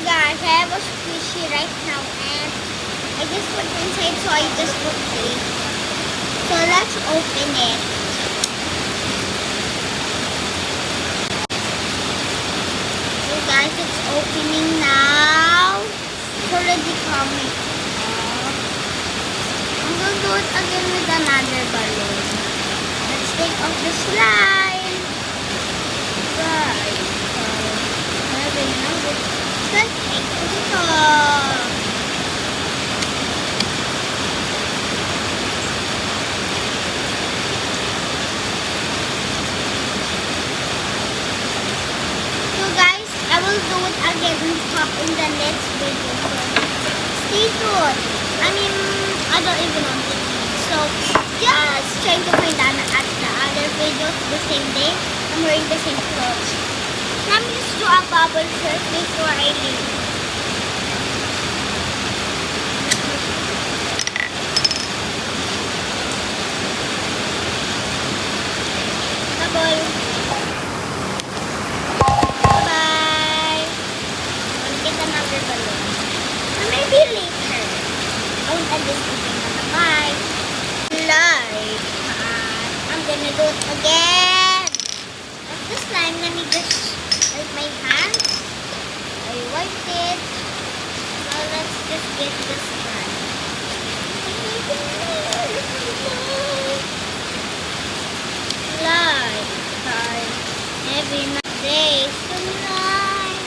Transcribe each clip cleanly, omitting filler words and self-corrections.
guys, I have a squishy right now and I just put inside, so I just put it. So let's open it. So guys, it's opening now. It's already coming off. I'm gonna do it again with another balloon. Let's take off the slime. Right. Let's take it off. So guys, I will do it again in the next video. Stay tuned. I don't even want to eat. So just trying to find Anna at the other videos the same day. I'm wearing the same clothes. Let me just do a bubble first before I leave. Bubble. Bye-bye. I'll get another balloon. Or maybe later. I won't add this video. Bye. Like. I'm gonna do it again. That's the slime. Let me just wipe my hands. I wiped it. Now let's just get the slime. Like time every day tonight.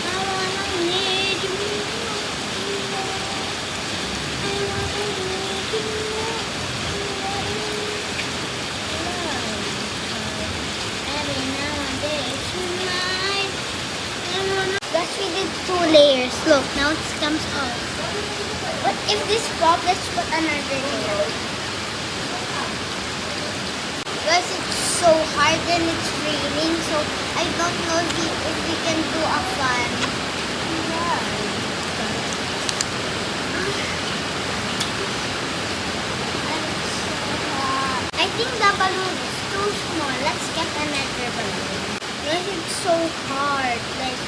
I wanna need you more. I wanna need you more. Every now and then tonight. Guys, we did 2 layers. Look, now it comes off. But if this pops, let's put another layer. Guys, it's so hard and it's raining, so I don't know if we can do a fan. I think the balloon is too small. Let's get another balloon. Guys, it's so hard. Like,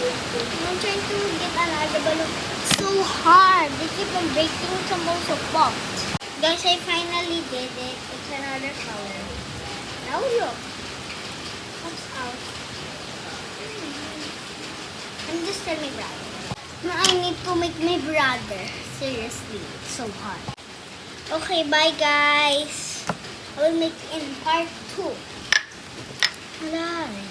I'm trying to get another balloon. It's so hard. They keep on breaking, some also popped. Guys, I finally did it. It's another color. Now look. What's out? I'm just telling my brother. Now I need to make my brother. Seriously, it's so hard. Okay, bye guys. I will make in part 2. Bye.